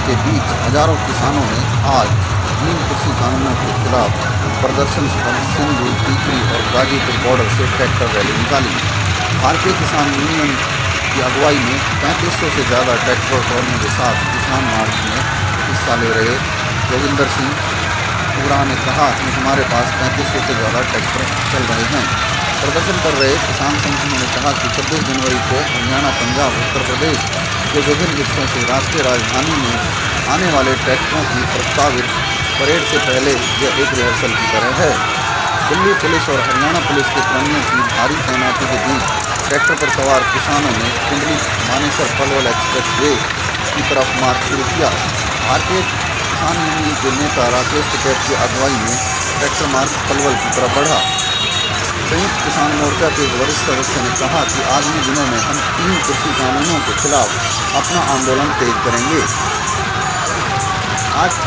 के बीच हजारों किसानों ने आज 3 कृषि कानूनों के खिलाफ प्रदर्शन पर सिंधु, टीकरी और गाजीपुर बॉर्डर से ट्रैक्टर रैली निकाली। भारतीय किसान यूनियन की अगुवाई में 3500 से ज़्यादा ट्रैक्टर ट्रॉलियों के साथ किसान मार्च में हिस्सा ले रहे जोगिंदर सिंह उरांव ने कहा कि हमारे पास 3500 से ज़्यादा ट्रैक्टर चल रहे हैं। प्रदर्शन कर रहे किसान संगठनों ने कहा कि 26 जनवरी को हरियाणा, पंजाब, उत्तर प्रदेश के विभिन्न हिस्सों से राष्ट्रीय राजधानी में आने वाले ट्रैक्टरों की प्रस्तावित परेड से पहले यह एक रिहर्सल की तरह है। दिल्ली पुलिस और हरियाणा पुलिस के कर्मियों की भारी तैनाती के बीच ट्रैक्टर पर सवार किसानों ने कुंडली मानेसर पलवल एक्सप्रेस वे की तरफ मार्च शुरू किया। भारतीय किसान यूनियन के नेता राकेश टिकैत की अगुवाई में ट्रैक्टर मार्च पलवल की तरफ बढ़ा। संयुक्त किसान मोर्चा के वरिष्ठ सदस्य ने कहा कि आगामी दिनों में हम 3 कृषि कानूनों के खिलाफ अपना आंदोलन तेज करेंगे। आज